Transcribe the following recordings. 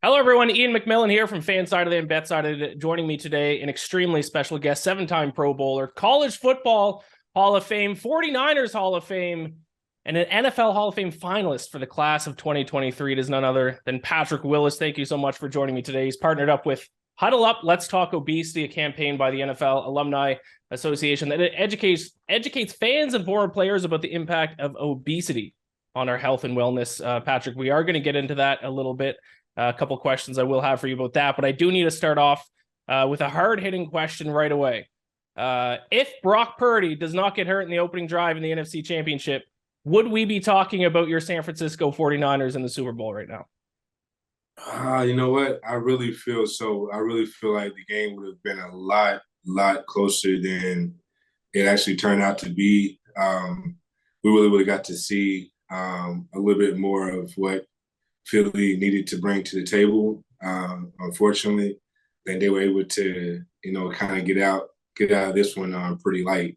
Hello, everyone. Ian McMillan here from Fan Side of the and Bet Side of it. Joining me today, an extremely special guest, seven-time Pro Bowler, College Football Hall of Fame, 49ers Hall of Fame, and an NFL Hall of Fame finalist for the class of 2023. It is none other than Patrick Willis. Thank you so much for joining me today. He's partnered up with Huddle Up, Let's Talk Obesity, a campaign by the NFL Alumni Association that educates fans and former players about the impact of obesity on our health and wellness. Patrick, we are going to get into that a little bit. A couple questions I will have for you about that, but I do need to start off with a hard-hitting question right away. If Brock Purdy does not get hurt in the opening drive in the NFC Championship, would we be talking about your San Francisco 49ers in the Super Bowl right now? You know what? I really feel like the game would have been a lot closer than it actually turned out to be. We really would have got to see a little bit more of what Philly needed to bring to the table. Unfortunately, then they were able to, kind of get out of this one pretty light.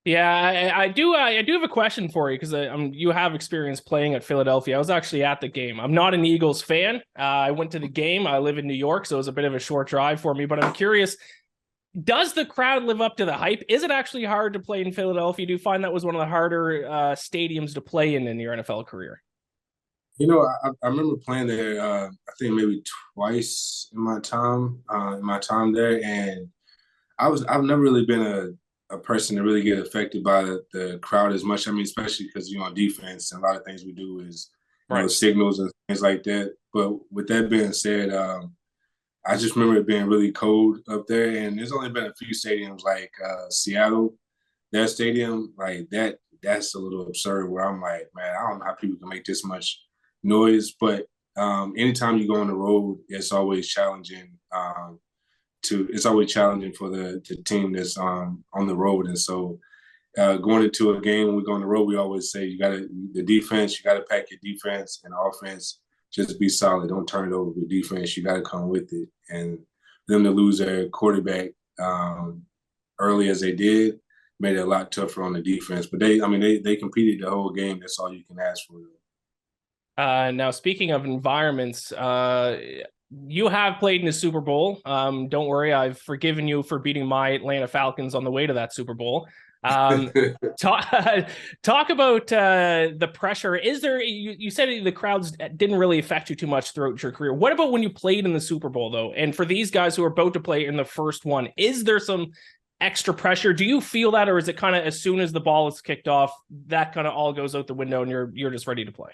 Yeah, I do have a question for you because you have experience playing at Philadelphia. I was actually at the game. I'm not an Eagles fan. I went to the game. I live in New York, so it was a bit of a short drive for me. But I'm curious, does the crowd live up to the hype? Is it actually hard to play in Philadelphia? Do you find that was one of the harder stadiums to play in your NFL career? I remember playing there. I think maybe twice in my time there, and I've never really been a person to really get affected by the crowd as much. I mean, especially because on defense, and a lot of things we do is signals and things like that. But with that being said, I just remember it being really cold up there, and there's only been a few stadiums like Seattle. That stadium, like that's a little absurd. Where I'm like, man, I don't know how people can make this much noise, but anytime you go on the road, it's always challenging. It's always challenging for the team that's on the road, and so going into a game when we go on the road, we always say you got to pack your defense and offense. Just be solid. Don't turn it over with defense. You got to come with it. And them to lose their quarterback early as they did made it a lot tougher on the defense. But they competed the whole game. That's all you can ask for. Now, speaking of environments, you have played in the Super Bowl. Don't worry, I've forgiven you for beating my Atlanta Falcons on the way to that Super Bowl. Talk about the pressure. Is there? You said the crowds didn't really affect you too much throughout your career. What about when you played in the Super Bowl, though? And for these guys who are about to play in the first one, is there some extra pressure? Do you feel that, or is it kind of as soon as the ball is kicked off, that kind of all goes out the window and you're just ready to play?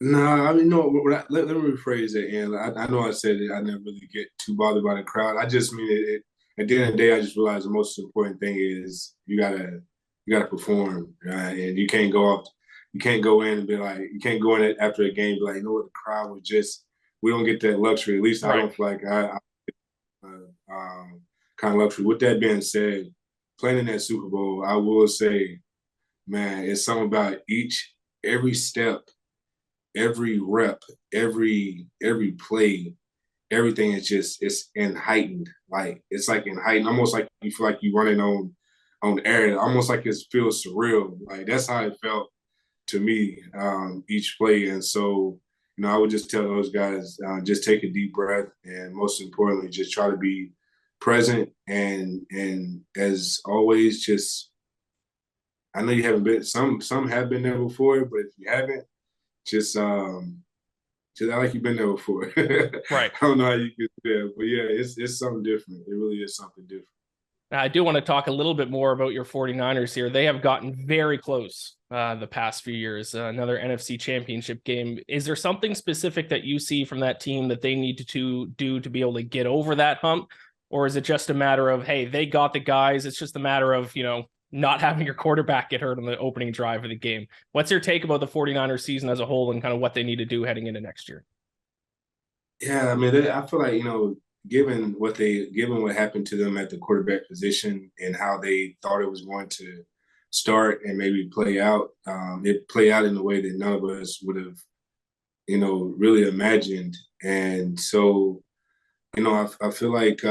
No, I mean, no. Let me rephrase it. And I know I said it. I never really get too bothered by the crowd. I just mean it. At the end of the day, I just realized the most important thing is you gotta perform, and you can't go up. You can't go in and be like, you can't go in after a game and be like, the crowd was just. We don't get that luxury. At least I don't feel like I kind of luxury. With that being said, playing in that Super Bowl, I will say, man, it's something about every step, every rep, every play, everything is just it's in heightened. Like it's like in heightened, almost like you feel like you're running on air. Almost like it feels surreal. Like that's how it felt to me each play. And so, I would just tell those guys just take a deep breath, and most importantly, just try to be present and as always, just I know you haven't been some have been there before, but if you haven't, just act like you've been there before. Right. I don't know how you get there, but yeah, it's something different. It really is something different. Now, I do want to talk a little bit more about your 49ers here. They have gotten very close the past few years. Another NFC Championship game. Is there something specific that you see from that team that they need to do to be able to get over that hump? Or is it just a matter of, hey, they got the guys. It's just a matter of, not having your quarterback get hurt on the opening drive of the game. What's your take about the 49ers season as a whole and kind of what they need to do heading into next year? Yeah, I mean, I feel like, given what happened to them at the quarterback position and how they thought it was going to start and maybe play out, it played out in a way that none of us would have, really imagined. And so, I feel like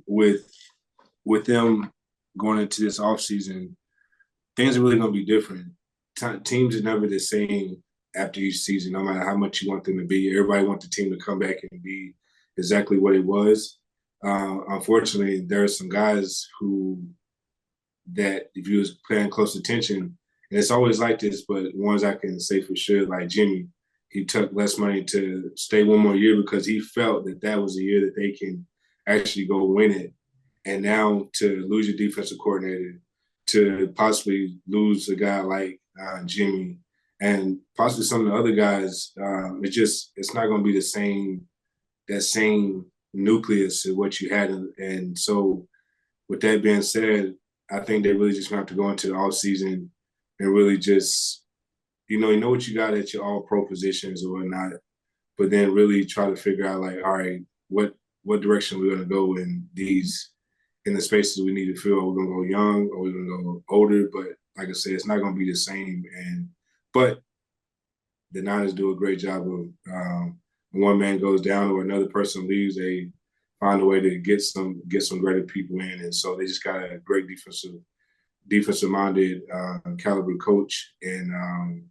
with them going into this offseason, things are really going to be different. Teams are never the same after each season, no matter how much you want them to be. Everybody wants the team to come back and be exactly what it was. Unfortunately, there are some guys that if you was paying close attention, and it's always like this, but ones I can say for sure, like Jimmy, he took less money to stay one more year because he felt that that was a year that they can actually go win it. And now to lose your defensive coordinator, to possibly lose a guy like Jimmy, and possibly some of the other guys, it's not going to be that same nucleus of what you had. And so, with that being said, I think they really just have to go into the off season and really just, you know what you got at your all pro positions or whatnot, but then really try to figure out like, all right, what direction we're going to go in the spaces we need to fill. Are we going to go young or we're going to go older? But like I said, it's not going to be the same. But the Niners do a great job of when one man goes down or another person leaves, they find a way to get some greater people in, and so they just got a great defensive minded caliber coach and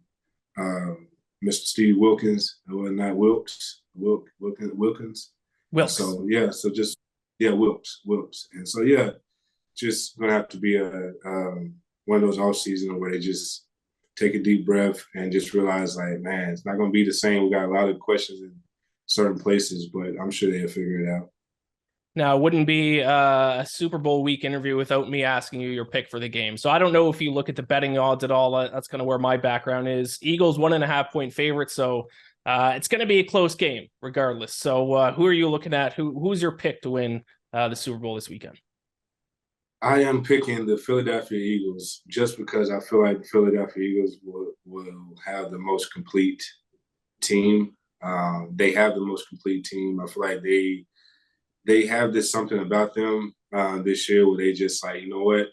Mr. Steve Wilkins, or not Wilkins. Wilkes. So yeah, Wilkes, and so yeah, just gonna have to be one of those off seasons where they just take a deep breath and just realize like, man, it's not gonna be the same. We got a lot of questions in certain places, but I'm sure they'll figure it out. Now, it wouldn't be a Super Bowl week interview without me asking you your pick for the game. So I don't know if you look at the betting odds at all. That's kind of where my background is. Eagles 1.5-point favorite. So it's going to be a close game regardless. So who are you looking at? Who's your pick to win the Super Bowl this weekend? I am picking the Philadelphia Eagles just because I feel like the Philadelphia Eagles will have the most complete team. They have the most complete team. I feel like they have this something about them this year where they just like, you know what,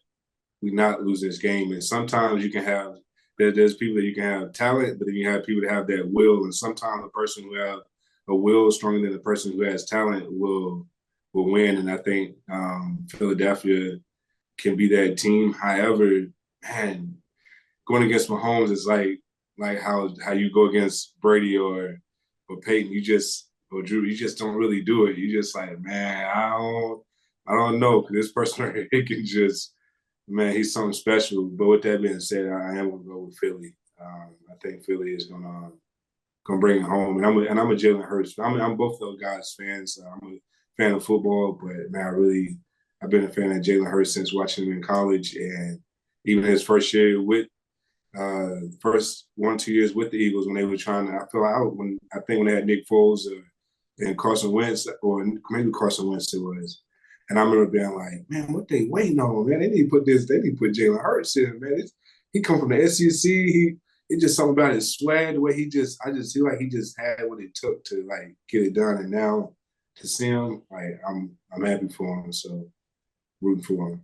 we're not losing this game. And sometimes you can have there's people that you can have talent, but then you have people that have that will. And sometimes the person who have a will stronger than the person who has talent will win. And I think Philadelphia can be that team. However, man, going against Mahomes is like how you go against Brady or Peyton. Or Drew, you just don't really do it. You just like, man, I don't know, because this person right here can just, man, he's something special. But with that being said, I am gonna go with Philly. I think Philly is gonna bring it home, and I'm a Jalen Hurts. I'm both those guys fans. I'm a fan of football, but man, I've been a fan of Jalen Hurts since watching him in college, and even his first year with first 1-2 years with the Eagles when they were trying to. I feel like when they had Nick Foles and Carson Wentz, or maybe Carson Wentz it was. And I remember being like, man, what they waiting on, man? They need to put Jalen Hurts in, man. He come from the SEC. It's just something about his swag, the way I just feel like he just had what it took to like get it done. And now to see him, like I'm happy for him. So rooting for him.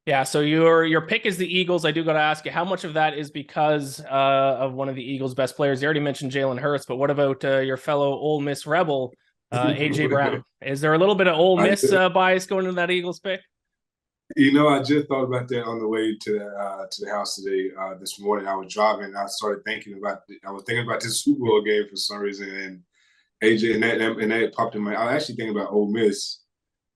Yeah, so your pick is the Eagles. I do got to ask you, how much of that is because of one of the Eagles' best players? You already mentioned Jalen Hurts, but what about your fellow Ole Miss Rebel, AJ Brown? Is there a little bit of Ole Miss bias going into that Eagles pick? You know, I just thought about that on the way to the house today. This morning, I was driving, and I started thinking about this Super Bowl game for some reason, and AJ and that popped in my. I was actually thinking about Ole Miss,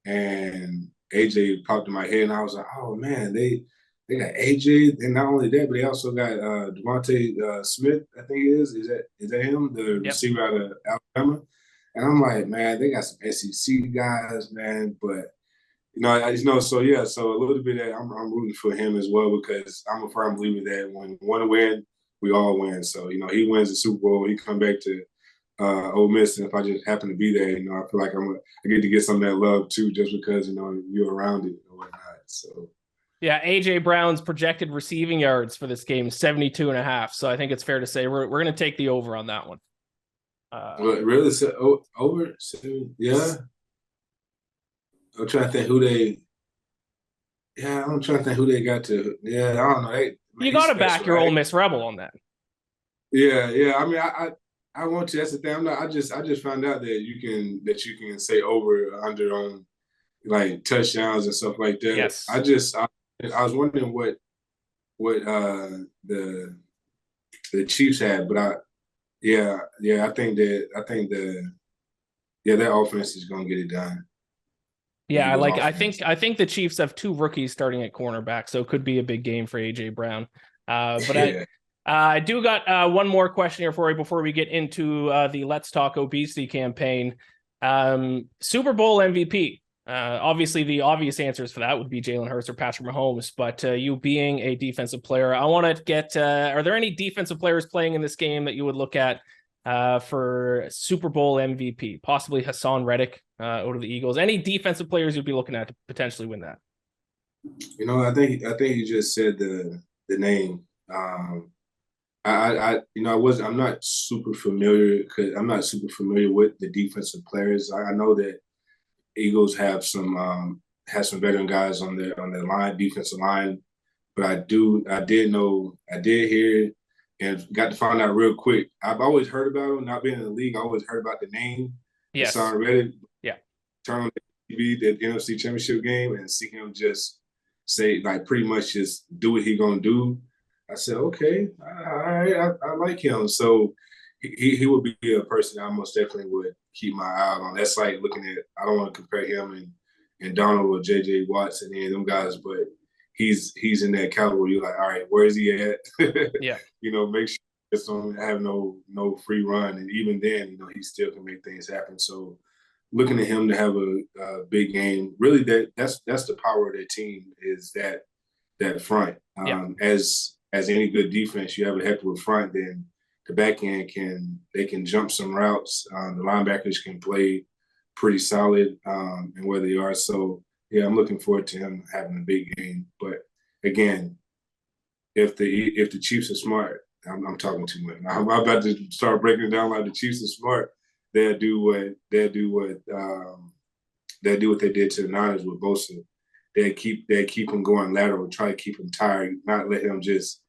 and AJ popped in my head, and I was like, oh man, they got AJ, and not only that, but they also got Devontae Smith. I think it is. Is that him, the receiver out of Alabama? And I'm like, man, they got some SEC guys, man. But so yeah, so a little bit of I'm rooting for him as well, because I'm a firm believer that when one win, we all win. So he wins the Super Bowl, he come back to Ole Miss, and if I just happen to be there, I feel like I get to get some of that love too, just because you're around it or whatnot. So yeah, AJ Brown's projected receiving yards for this game 72.5. So I think it's fair to say we're going to take the over on that one. Really? Over? Yeah. I'm trying to think who they. Yeah, I'm trying to think who they got to. Yeah, I don't know. You got to back your Ole Miss Rebel on that. Yeah. I mean, I want to. That's the thing. I just found out that you can say over or under on like touchdowns and stuff like that. Yes. I was wondering what the Chiefs had, but Yeah. That offense is gonna get it done. Yeah, Eagles offense. I think the Chiefs have two rookies starting at cornerback, so it could be a big game for AJ Brown. But Yeah. I do got one more question here for you before we get into the Let's Talk Obesity campaign. Super Bowl MVP. Obviously, the obvious answers for that would be Jalen Hurts or Patrick Mahomes. But you being a defensive player, I want to get: are there any defensive players playing in this game that you would look at for Super Bowl MVP? Possibly Hassan Reddick out of the Eagles. Any defensive players you'd be looking at to potentially win that? I think you just said the name. I'm not super familiar because I'm not super familiar with the defensive players. I know that Eagles have some veteran guys on their line, defensive line, but I did hear and got to find out real quick. I've always heard about him, not being in the league. I always heard about the name. Yes. Hassan Reddick. Yeah. Turn on the TV, the NFC Championship game, and see him just say like pretty much just do what he gonna do. I said, okay, all right, I like him. So he would be a person I most definitely would keep my eye out on. That's like looking at. I don't want to compare him and Donald or J.J. Watts and any of them guys, but he's in that caliber. You're like, all right, where is he at? Yeah. Make sure it's don't have no free run, and even then, he still can make things happen. So looking at him to have a big game, really that's the power of their team is that front. As any good defense, you have a heck of a front, then the back end can jump some routes. The linebackers can play pretty solid in where they are. So yeah, I'm looking forward to him having a big game. But again, if the Chiefs are smart, I'm talking too much. I'm about to start breaking it down like the Chiefs are smart. They'll do what they did to the Niners with Bosa. They keep him going lateral, try to keep him tired, not let him just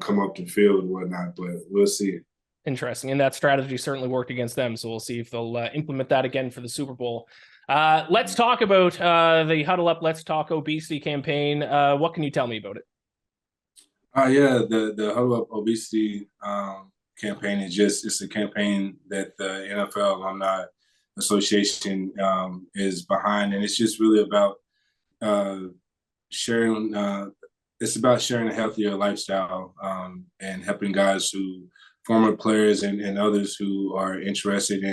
come up the field and whatnot. But we'll see. Interesting. And that strategy certainly worked against them. So we'll see if they'll implement that again for the Super Bowl. Let's talk about the Huddle Up, Let's Talk Obesity campaign. What can you tell me about it? Yeah, the Huddle Up Obesity campaign it's a campaign that the NFL Alumni Association is behind, and it's just really about sharing. It's about sharing a healthier lifestyle and helping guys former players and others who are interested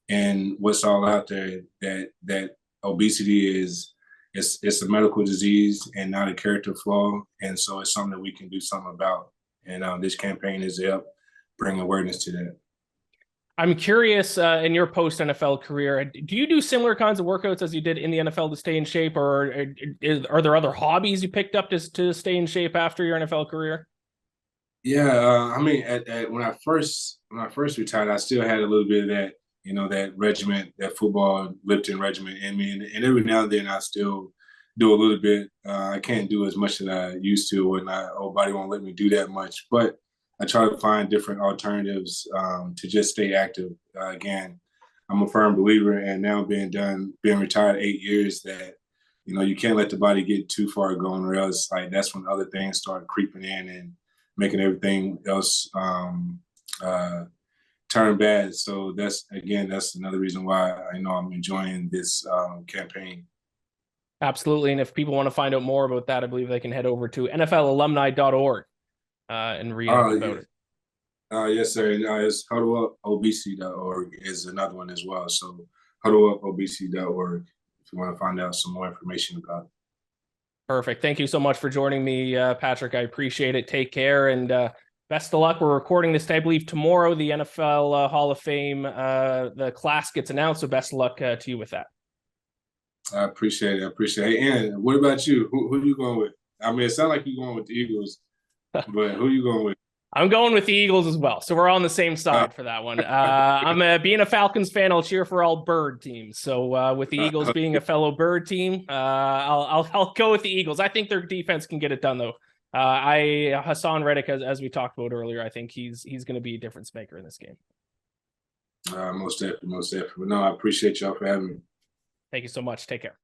in what's all out there. That obesity is it's a medical disease and not a character flaw, and so it's something that we can do something about. And this campaign is to help bring awareness to that. I'm curious, in your post-NFL career, do you do similar kinds of workouts as you did in the NFL to stay in shape, or are there other hobbies you picked up to stay in shape after your NFL career? Yeah, I mean, when I first retired, I still had a little bit of that, that regiment, that football lifting regiment in me, and every now and then I still do a little bit. I can't do as much as I used to, when body won't let me do that much, but I try to find different alternatives to just stay active. Again, I'm a firm believer, and now being retired 8 years, that you can't let the body get too far going, or else like that's when other things start creeping in and making everything else turn bad. So that's another reason why I'm enjoying this campaign. Absolutely. And if people want to find out more about that, I believe they can head over to NFLalumni.org and read about it. Yes, sir. It's huddleupobesity.org is another one as well. So huddleupobesity.org if you want to find out some more information about it. Perfect. Thank you so much for joining me, Patrick. I appreciate it. Take care, and best of luck. We're recording this, I believe, tomorrow. The NFL Hall of Fame, the class gets announced, so best of luck to you with that. I appreciate it. Hey, and what about you? Who are you going with? I mean, it sounds like you're going with the Eagles, but who are you going with? I'm going with the Eagles as well, so we're on the same side for that one. I'm being a Falcons fan. I'll cheer for all bird teams. So with the Eagles being a fellow bird team, I'll go with the Eagles. I think their defense can get it done, though. Hassan Reddick, as we talked about earlier, I think he's going to be a difference maker in this game. Most definitely. No, I appreciate y'all for having me. Thank you so much. Take care.